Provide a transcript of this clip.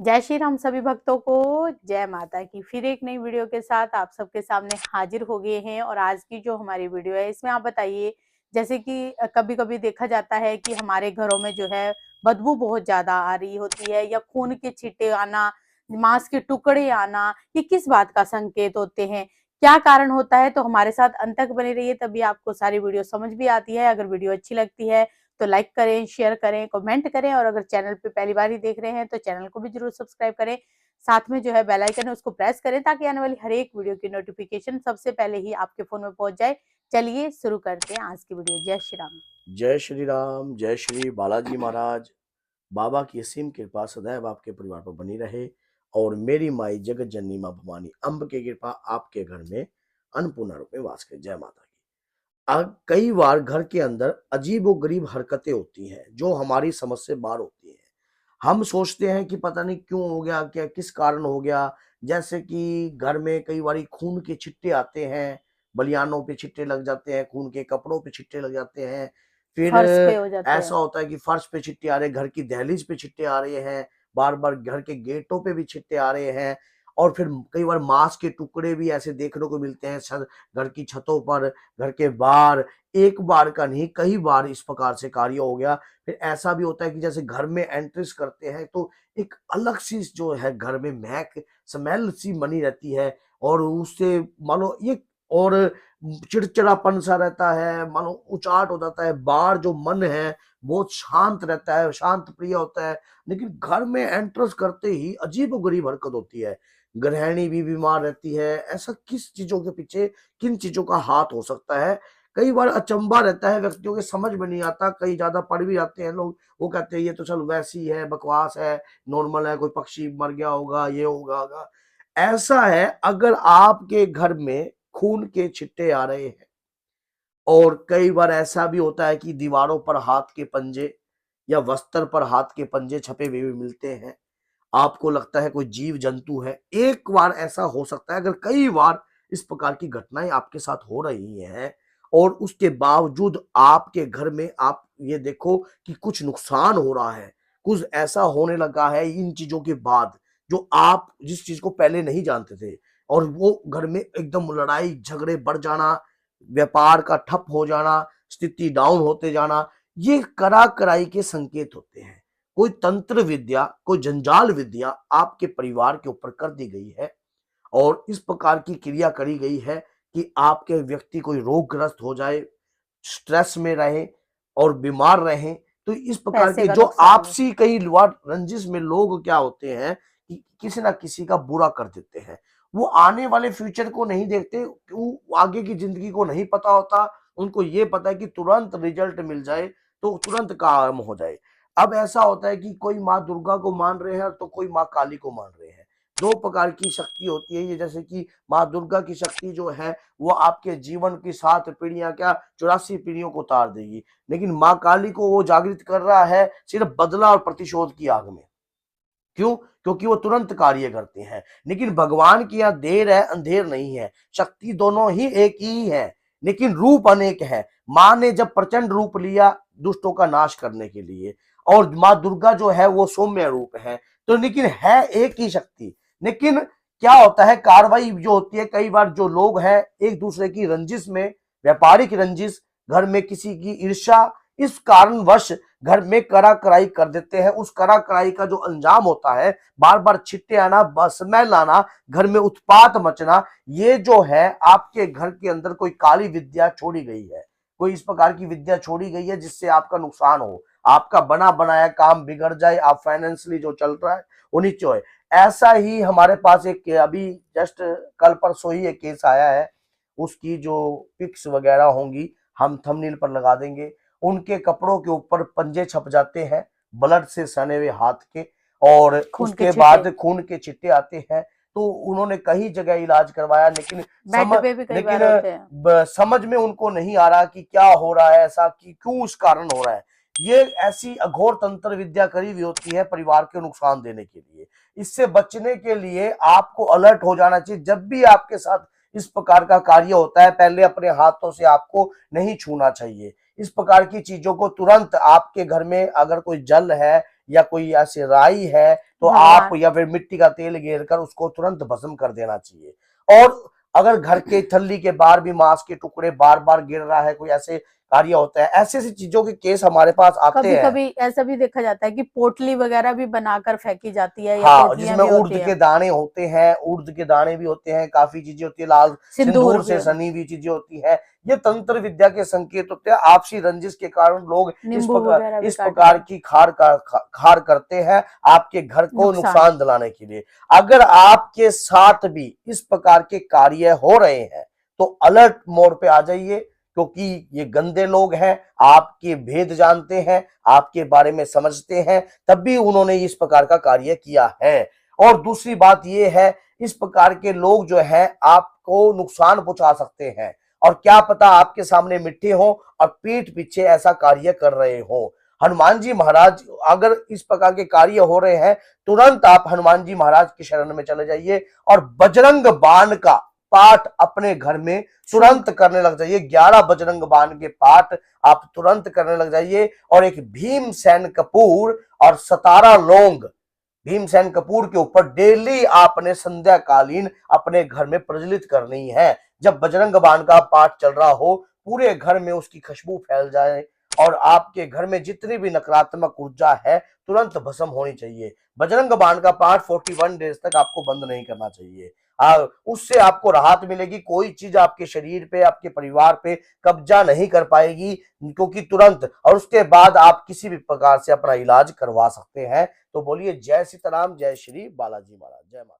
जय श्री राम सभी भक्तों को, जय माता की। फिर एक नई वीडियो के साथ आप सबके सामने हाजिर हो गए हैं। और आज की जो हमारी वीडियो है इसमें आप बताइए, जैसे कि कभी कभी देखा जाता है कि हमारे घरों में जो है बदबू बहुत ज्यादा आ रही होती है, या खून के छींटे आना, मांस के टुकड़े आना, ये किस बात का संकेत होते हैं, क्या कारण होता है। तो हमारे साथ अंत तक बने रहिए, तभी आपको सारी वीडियो समझ भी आती है। अगर वीडियो अच्छी लगती है तो लाइक करें, शेयर करें, कमेंट करें, और अगर चैनल पे पहली बार ही देख रहे हैं तो चैनल को भी जरूर सब्सक्राइब करें। साथ में जो है बेल आइकन है उसको प्रेस करें, ताकि आने वाली हर एक वीडियो की नोटिफिकेशन सबसे पहले ही आपके फोन में पहुंच जाए। चलिए शुरू करते हैं आज की वीडियो। जय श्री राम। जय श्री राम, जय श्री बालाजी महाराज। बाबा की असीम कृपा सदैव आपके परिवार पर बनी रहे और मेरी माई जगत जननी माँ भवानी अम्ब की कृपा आपके घर में अन्नपूर्णा रूप में वास करे। जय माता की। कई बार घर के अंदर अजीबोगरीब हरकतें होती हैं जो हमारी समझ से बाहर होती हैं। हम सोचते हैं कि पता नहीं क्यों हो गया, क्या किस कारण हो गया। जैसे कि घर में कई बार खून के छिट्टे आते हैं, बलियानों पे छिट्टे लग जाते हैं, खून के कपड़ों पे छिट्टे लग जाते हैं। फिर फर्श पे हो जाते ऐसा हैं। होता है कि फर्श पे छिट्टे आ रहे हैं, घर की दहलीज पे छिट्टे आ रहे हैं, बार बार घर के गेटों पे भी छिट्टे आ रहे हैं। और फिर कई बार मांस के टुकड़े भी ऐसे देखने को मिलते हैं घर की छतों पर, घर के बाहर। एक बार का नहीं, कई बार इस प्रकार से कार्य हो गया। फिर ऐसा भी होता है कि जैसे घर में एंट्रीज करते हैं तो एक अलग सी जो है घर में महक, स्मेल सी बनी रहती है। और उससे मानो ये और चिड़चिड़ापन सा रहता है, मानो उचाट हो जाता है। बाहर जो मन है बहुत शांत रहता है, शांत प्रिय होता है, लेकिन घर में एंट्रेंस करते ही अजीबोगरीब हरकत होती है। गृहिणी भी बीमार रहती है। ऐसा किस चीजों के पीछे, किन चीजों का हाथ हो सकता है? कई बार अचंभा रहता है व्यक्तियों के, समझ में नहीं आता। कई ज्यादा पढ़ भी जाते हैं लोग, वो कहते हैं ये तो चल वैसी है, बकवास है, नॉर्मल है, कोई पक्षी मर गया होगा, ये होगा। ऐसा है, अगर आपके घर में खून के छिट्टे आ रहे हैं, और कई बार ऐसा भी होता है कि दीवारों पर हाथ के पंजे या वस्त्र पर हाथ के पंजे छपे हुए भी मिलते हैं, आपको लगता है कोई जीव जंतु है। एक बार ऐसा हो सकता है, अगर कई बार इस प्रकार की घटनाएं आपके साथ हो रही हैं और उसके बावजूद आपके घर में आप ये देखो कि कुछ नुकसान हो रहा है, कुछ ऐसा होने लगा है इन चीजों के बाद जो आप जिस चीज को पहले नहीं जानते थे, और वो घर में एकदम लड़ाई झगड़े बढ़ जाना, व्यापार का ठप हो जाना, स्थिति डाउन होते जाना, ये करा कराई के संकेत होते हैं। कोई तंत्र विद्या, कोई जंजाल विद्या आपके परिवार के ऊपर कर दी गई है, और इस प्रकार की क्रिया करी गई है कि आपके व्यक्ति कोई रोगग्रस्त हो जाए, स्ट्रेस में रहे और बीमार रहे। तो इस प्रकार पैसे के का जो नुकसान हो। आपसी कई बार रंजिश में लोग क्या होते हैं कि किसी ना किसी का बुरा कर देते हैं। वो आने वाले फ्यूचर को नहीं देखते, वो आगे की जिंदगी को नहीं पता होता। उनको ये पता है कि तुरंत रिजल्ट मिल जाए तो तुरंत काम हो जाए। अब ऐसा होता है कि कोई माँ दुर्गा को मान रहे हैं तो कोई माँ काली को मान रहे हैं। दो प्रकार की शक्ति होती है ये। जैसे कि माँ दुर्गा की शक्ति जो है वो आपके जीवन की 7 पीढ़ियां क्या 84 पीढ़ियों को उतार देगी, लेकिन माँ काली को वो जागृत कर रहा है सिर्फ बदला और प्रतिशोध की आग में। क्यों? क्योंकि वो तुरंत कार्य करते हैं। लेकिन भगवान की यहाँ देर है, अंधेर नहीं है। शक्ति दोनों ही एक ही है, लेकिन रूप अनेक है। माँ ने जब प्रचंड रूप लिया दुष्टों का नाश करने के लिए, और माँ दुर्गा जो है वो सौम्य रूप है, तो लेकिन है एक ही शक्ति। लेकिन क्या होता है, कार्रवाई जो होती है, कई बार जो लोग हैं एक दूसरे की रंजिश में, व्यापारिक रंजिश, घर में किसी की ईर्ष्या, इस कारणवश घर में करा कराई कर देते हैं। उस करा कराई का जो अंजाम होता है, बार बार छिट्टे आना, स्मेल आना, घर में उत्पात मचना, ये जो है आपके घर के अंदर कोई काली विद्या छोड़ी गई है। कोई इस प्रकार की विद्या छोड़ी गई है जिससे आपका नुकसान हो, आपका बना बनाया काम बिगड़ जाए, आप फाइनेंशियली जो चल रहा है वो नीचे हो। ऐसा ही हमारे पास एक अभी जस्ट कल परसों ही एक केस आया है। उसकी जो पिक्स वगैरह होंगी हम थंबनेल पर लगा देंगे। उनके कपड़ों के ऊपर पंजे छप जाते हैं, ब्लड से सने हुए हाथ के, और खून के उसके छींटे बाद खून के छिट्टे आते हैं। तो उन्होंने कई जगह इलाज करवाया, लेकिन बेड समझ पे भी कई लेकिन बार होते हैं। समझ में उनको नहीं आ रहा कि क्या हो रहा है, ऐसा कि क्यों इस कारण हो रहा है। ये ऐसी अघोर तंत्र विद्या करी हुई होती है परिवार के नुकसान देने के लिए। इससे बचने के लिए आपको अलर्ट हो जाना चाहिए। जब भी आपके साथ इस प्रकार का कार्य होता है, पहले अपने हाथों से आपको नहीं छूना चाहिए। इस प्रकार की चीजों को तुरंत, आपके घर में अगर कोई जल है या कोई ऐसी राई है तो आप भगवान या फिर मिट्टी का तेल घेर कर उसको तुरंत भस्म कर देना चाहिए। और अगर घर के थल्ली के बाहर भी मांस के टुकड़े बार बार गिर रहा है, कोई ऐसे कार्य होता है, ऐसी ऐसी चीजों के केस हमारे पास आते कभी हैं। कभी ऐसा भी देखा जाता है कि पोटली वगैरह भी बनाकर फेंकी जाती है या हाँ, पोटलियां जिसमें भी होती उर्द है, के दाने होते हैं, उर्द के दाने भी होते हैं, काफी चीजें होती है, लाल सिंदूर सिंदूर भी से सनी हुई चीजें होती है। ये तंत्र विद्या के संकेत होते हैं। आपसी रंजिश के कारण लोग नींबू वगैरह भी इस प्रकार काटते की खार करते हैं आपके घर हैं को नुकसान। नुकसान दिलाने के लिए। अगर आपके साथ भी इस प्रकार के कार्य हो रहे हैं तो अलर्ट मोड पे आ जाइए, क्योंकि ये गंदे लोग हैं, आपके भेद जानते हैं, आपके बारे में समझते हैं, तब भी उन्होंने इस प्रकार का कार्य किया है। और दूसरी बात ये है, इस प्रकार के लोग जो है आपको नुकसान पहुंचा सकते हैं, और क्या पता आपके सामने मिट्टी हो और पीठ पीछे ऐसा कार्य कर रहे हो। हनुमान जी महाराज, अगर इस प्रकार के कार्य हो रहे हैं, तुरंत आप हनुमान जी महाराज की शरण में चले जाइए और बजरंग बाण का पाठ अपने घर में तुरंत करने लग जाइए। 11 बजरंग बाण के पाठ आप तुरंत करने लग जाइए, और एक भीमसेन कपूर और 17 लौंग भीमसेन कपूर के ऊपर डेली आपने संध्या कालीन अपने घर में प्रज्वलित करनी है। जब बजरंग बाण का पाठ चल रहा हो, पूरे घर में उसकी खुशबू फैल जाए और आपके घर में जितनी भी नकारात्मक ऊर्जा है तुरंत भस्म होनी चाहिए। बजरंग बाण का पाठ 41 डेज तक आपको बंद नहीं करना चाहिए। उससे आपको राहत मिलेगी। कोई चीज आपके शरीर पे, आपके परिवार पे कब्जा नहीं कर पाएगी, क्योंकि तुरंत, और उसके बाद आप किसी भी प्रकार से अपना इलाज करवा सकते हैं। तो बोलिए जय सीताराम, जय श्री बालाजी महाराज, जय माता।